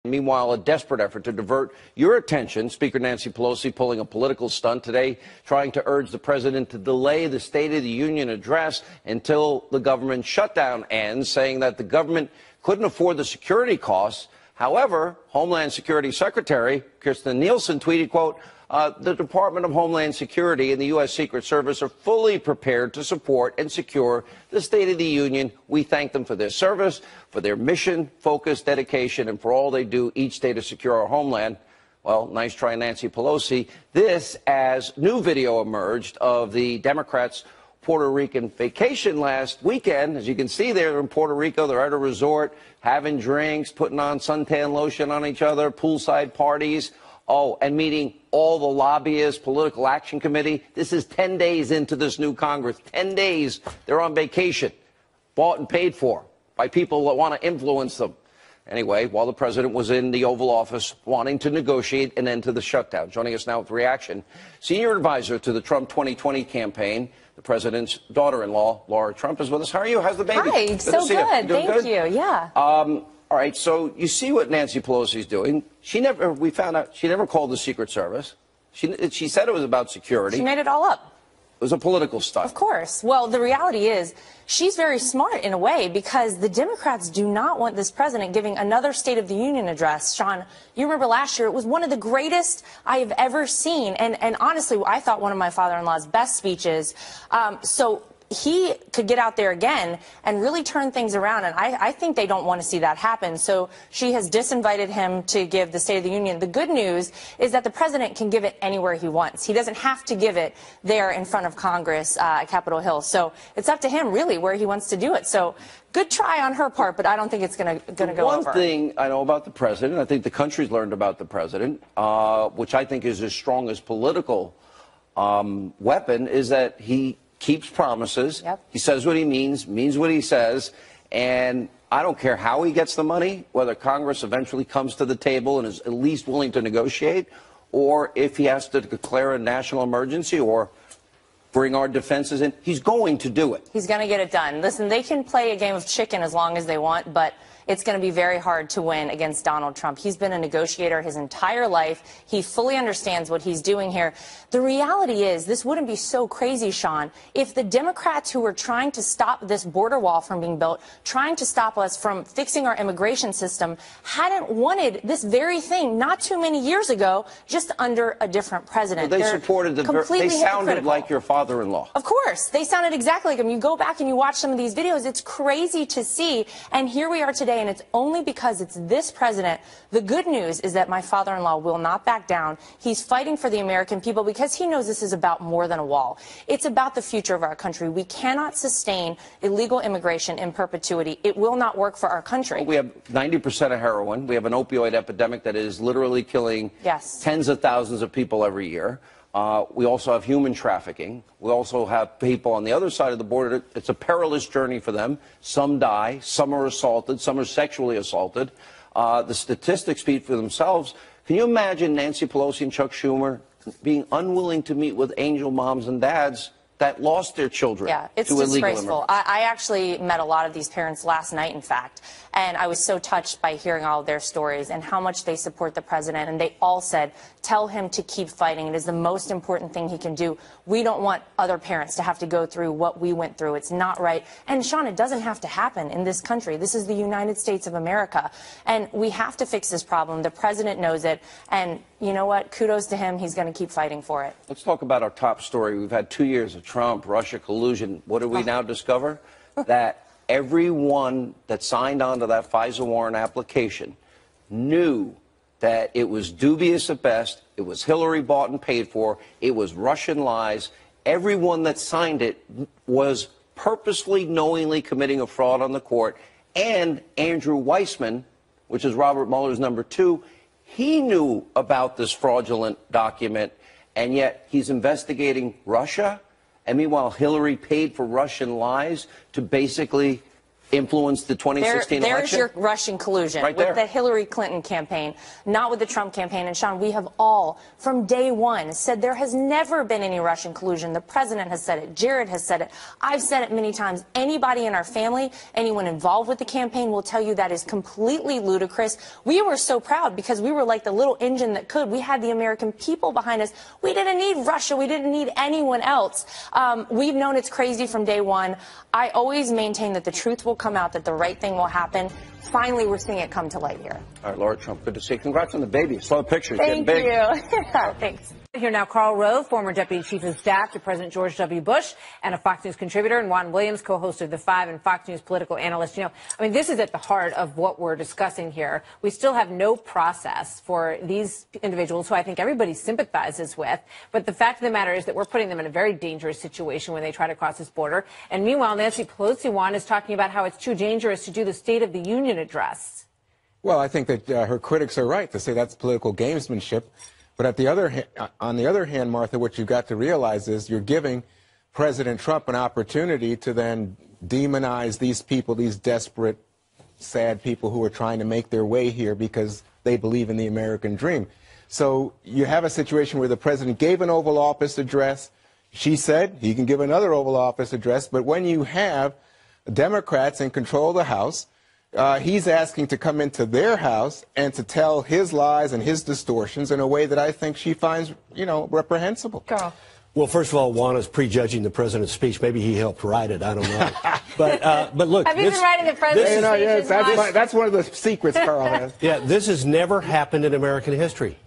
Meanwhile, a desperate effort to divert your attention, Speaker Nancy Pelosi pulling a political stunt today, trying to urge the president to delay the State of the Union address until the government shutdown ends, saying that the government couldn't afford the security costs. However, Homeland Security Secretary Kirstjen Nielsen tweeted, quote, the Department of Homeland Security and the U.S. Secret Service are fully prepared to support and secure the State of the Union. We thank them for their service, for their mission, focus, dedication, and for all they do each day to secure our homeland. Well, nice try, Nancy Pelosi. This as new video emerged of the Democrats' Puerto Rican vacation last weekend. As you can see, they're in Puerto Rico. They're at a resort, having drinks, putting on suntan lotion on each other, poolside parties. Oh, and meeting all the lobbyists, political action committee. This is 10 days into this new Congress. 10 days. They're on vacation, bought and paid for by people that want to influence them. Anyway, while the president was in the Oval Office wanting to negotiate an end to the shutdown. Joining us now with reaction, senior advisor to the Trump 2020 campaign, the president's daughter-in-law, Lara Trump, is with us. How are you? How's the baby? Hi, good so good. Thank you. Yeah. All right, so you see what Nancy Pelosi's doing. We found out she never called the Secret Service. She said it was about security. She made it all up. It was a political stunt. Of course. Well, the reality is she's very smart in a way because the Democrats do not want this president giving another State of the Union address. Sean, you remember last year, it was one of the greatest I have ever seen. And honestly, I thought one of my father-in-law's best speeches. So he could get out there again and really turn things around. And I think they don't want to see that happen. So she has disinvited him to give the State of the Union. The good news is that the president can give it anywhere he wants. He doesn't have to give it there in front of Congress at Capitol Hill. So it's up to him, really, where he wants to do it. So good try on her part, but I don't think it's going to go over. One thing I know about the president, I think the country's learned about the president, which I think is his strongest political weapon, is that he keeps promises. Yep. He says what he means what he says. And I don't care how he gets the money, whether Congress eventually comes to the table and is at least willing to negotiate, or if he has to declare a national emergency or bring our defenses in, he's going to do it. He's going to get it done. Listen, they can play a game of chicken as long as they want, but it's going to be very hard to win against Donald Trump. He's been a negotiator his entire life. He fully understands what he's doing here. The reality is this wouldn't be so crazy, Sean, if the Democrats who were trying to stop this border wall from being built, trying to stop us from fixing our immigration system, hadn't wanted this very thing not too many years ago, just under a different president. Well, they supported they sounded like your father-in-law. Of course. They sounded exactly like him. You go back and you watch some of these videos. It's crazy to see. And here we are today. And it's only because it's this president. The good news is that my father-in-law will not back down. He's fighting for the American people because he knows this is about more than a wall. It's about the future of our country. We cannot sustain illegal immigration in perpetuity. It will not work for our country. Well, we have 90% of heroin. We have an opioid epidemic that is literally killing tens of thousands of people every year. We also have human trafficking. We also have people on the other side of the border. It's a perilous journey for them. Some die. Some are assaulted. Some are sexually assaulted. The statistics speak for themselves. Can you imagine Nancy Pelosi and Chuck Schumer being unwilling to meet with angel moms and dads that lost their children to illegal immigrants? Yeah, it's disgraceful. I actually met a lot of these parents last night, in fact, and I was so touched by hearing all of their stories and how much they support the president. And they all said, tell him to keep fighting. It is the most important thing he can do. We don't want other parents to have to go through what we went through. It's not right. And, Sean, it doesn't have to happen in this country. This is the United States of America. And we have to fix this problem. The president knows it. And you know what? Kudos to him. He's going to keep fighting for it. Let's talk about our top story. We've had 2 years of Trump, Russia collusion. What do we now discover? That everyone that signed on to that FISA warrant application knew that it was dubious at best. It was Hillary bought and paid for. It was Russian lies. Everyone that signed it was purposely, knowingly committing a fraud on the court. And Andrew Weissman, which is Robert Mueller's number 2, he knew about this fraudulent document, and yet he's investigating Russia. And meanwhile, Hillary paid for Russian lies to basically influenced the 2016 There's election? your Russian collusion Right with there. the Hillary Clinton campaign, not with the Trump campaign. And Sean, we have all, from day one, said there has never been any Russian collusion. The president has said it. Jared has said it. I've said it many times. Anybody in our family, anyone involved with the campaign will tell you that is completely ludicrous. We were so proud because we were like the little engine that could. We had the American people behind us. We didn't need Russia. We didn't need anyone else. We've known it's crazy from day one. I always maintain that the truth will come out, that the right thing will happen. Finally, we're seeing it come to light here. All right, Laura Trump, good to see you. Congrats on the baby. Saw the picture. It's Thank getting big. you. Thanks. Here now, Karl Rove, former Deputy Chief of Staff to President George W. Bush and a Fox News contributor, and Juan Williams, co-host of The Five and Fox News political analyst. You know, I mean, this is at the heart of what we're discussing here. We still have no process for these individuals who I think everybody sympathizes with. But the fact of the matter is that we're putting them in a very dangerous situation when they try to cross this border. And meanwhile, Nancy Pelosi, Juan, is talking about how it's too dangerous to do the State of the Union address. Well, I think that her critics are right to say that's political gamesmanship. But on the other hand, Martha, what you've got to realize is you're giving President Trump an opportunity to then demonize these people, these desperate, sad people who are trying to make their way here because they believe in the American dream. So you have a situation where the president gave an Oval Office address. She said he can give another Oval Office address. But when you have Democrats in control of the House, he's asking to come into their house and to tell his lies and his distortions in a way that I think she finds, you know, reprehensible. Carl. Well, first of all, Juan is prejudging the president's speech. Maybe he helped write it. I don't know. But look. Have you been writing the president's speeches? That's one of the secrets Carl has. Yeah, this has never happened in American history.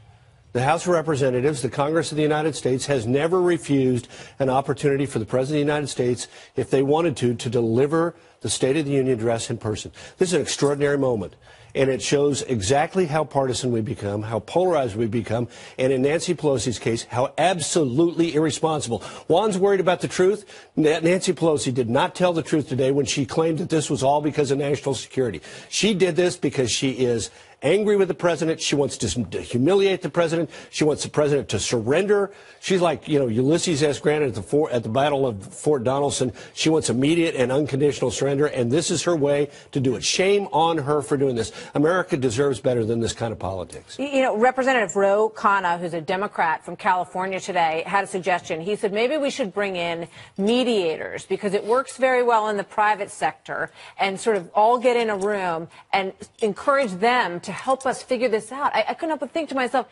The House of Representatives, the Congress of the United States, has never refused an opportunity for the President of the United States, if they wanted to deliver the State of the Union address in person. This is an extraordinary moment, and it shows exactly how partisan we become, how polarized we become, and in Nancy Pelosi's case, how absolutely irresponsible. Juan's worried about the truth. Nancy Pelosi did not tell the truth today when she claimed that this was all because of national security. She did this because she is angry with the president. She wants to humiliate the president. She wants the president to surrender. She's like, you know, Ulysses S. Grant at the Battle of Fort Donelson. She wants immediate and unconditional surrender, and this is her way to do it. Shame on her for doing this. America deserves better than this kind of politics. You know, Representative Ro Khanna, who's a Democrat from California today, had a suggestion. He said maybe we should bring in mediators because it works very well in the private sector, and sort of all get in a room and encourage them to help us figure this out. I couldn't help but think to myself,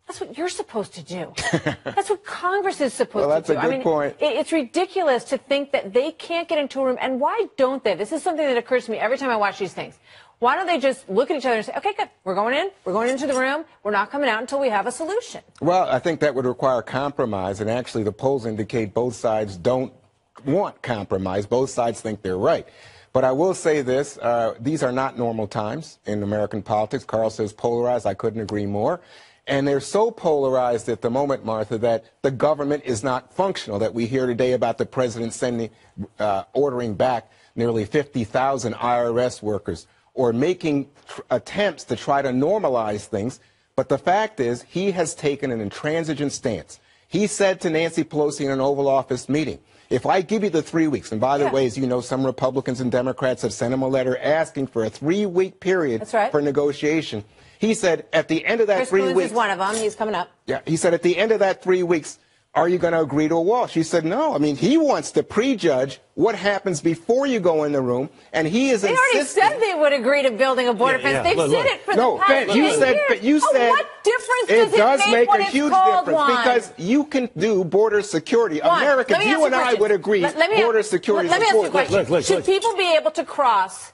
that's what you're supposed to do. That's what Congress is supposed to do. That's a good point. It's ridiculous to think that they can't get into a room. And why don't they? This is something that occurs to me every time I watch these things. Why don't they just look at each other and say, okay, good, we're going into the room, we're not coming out until we have a solution? Well, I think that would require compromise, and actually the polls indicate both sides don't want compromise. Both sides think they're right. But I will say this, these are not normal times in American politics. Carl says polarized. I couldn't agree more. And they're so polarized at the moment, Martha, that the government is not functional, that we hear today about the president ordering back nearly 50,000 IRS workers or making attempts to try to normalize things. But the fact is he has taken an intransigent stance. He said to Nancy Pelosi in an Oval Office meeting, if I give you the 3 weeks, and by the way, as you know, some Republicans and Democrats have sent him a letter asking for a 3-week period for negotiation. He said at the end of that 3 weeks. Chris is one of them. He's coming up. Yeah, he said at the end of that 3 weeks, are you going to agree to a wall? She said no. I mean, he wants to prejudge what happens before you go in the room, and he is insisting. They already said they would agree to building a border fence. They've said it for the past 10 years. You said what difference does it make when a it's huge called, difference Juan? because you can do border security. Americans, you and I would agree border security is important. Let me ask you a question. Should people be able to cross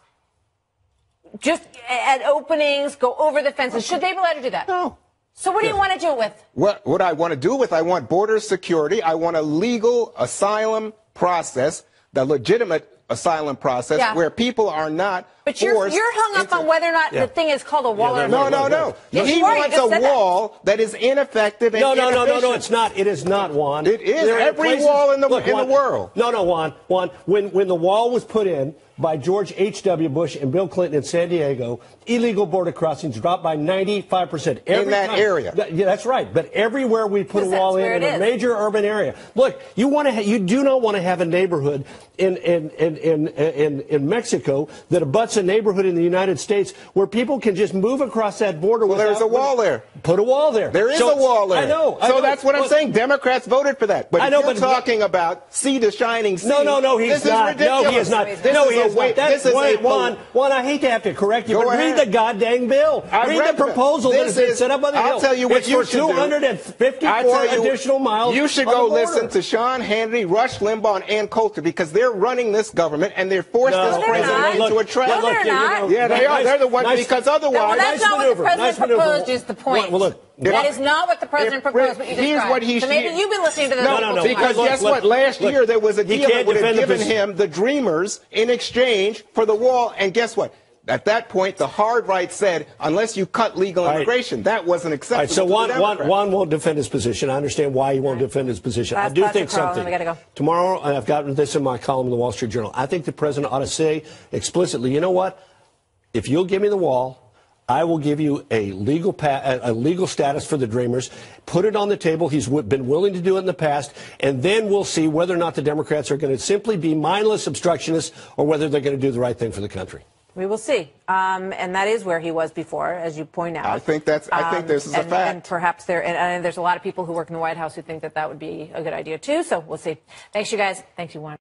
just at openings, go over the fences? Should they be allowed to do that? No. So what do you want to do it with? What I want to do with, I want border security. I want a legal asylum process, the legitimate asylum process, where people are not But you're hung up on whether or not the thing is called a wall or not. No. He wants a wall that is ineffective and No, it's not. It is not, Juan. It is every wall in the world. No, Juan. When the wall was put in by George H.W. Bush and Bill Clinton in San Diego, illegal border crossings dropped by 95%. In that area. Yeah, that's right. But everywhere we put a wall in a major urban area. Look, you do not want to have a neighborhood in Mexico that abuts a neighborhood in the United States where people can just move across that border. Well, there's a wall there. Put a wall there. There is a wall there. I know. So that's what I'm saying. Democrats voted for that. But I know, you're talking about sea to shining sea. No, he's not. No, he is not. No, he is not. That's Juan, I hate to have to correct you, but read the goddamn bill. Read the proposal that has been set up on the Hill. I'll tell you what you should do. 254 additional miles. You should go listen to Sean Hannity, Rush Limbaugh, and Ann Coulter because they're running this government and they're forced this president into a trap. No, they're not. Yeah, they are. They're the ones because otherwise. Well, that's not what the president proposed is the point. Well, look. That is not what the president proposed, what you described. Here's what he so maybe you've been listening to the No, because guess what? Last year there was a deal that would have given him the Dreamers in exchange for the wall, and guess what? At that point, the hard right said, unless you cut legal immigration, that wasn't acceptable. All right, so Juan won't defend his position. I understand why he won't defend his position. I do think something. We gotta go. Tomorrow, I've got this in my column in the Wall Street Journal. I think the president ought to say explicitly, you know what? If you'll give me the wall, I will give you a legal status for the Dreamers. Put it on the table. He's been willing to do it in the past. And then we'll see whether or not the Democrats are going to simply be mindless obstructionists or whether they're going to do the right thing for the country. We will see. And that is where he was before, as you point out. I think this is a fact. And perhaps and there's a lot of people who work in the White House who think that would be a good idea, too. So we'll see. Thanks, you guys. Thanks, you, Juan.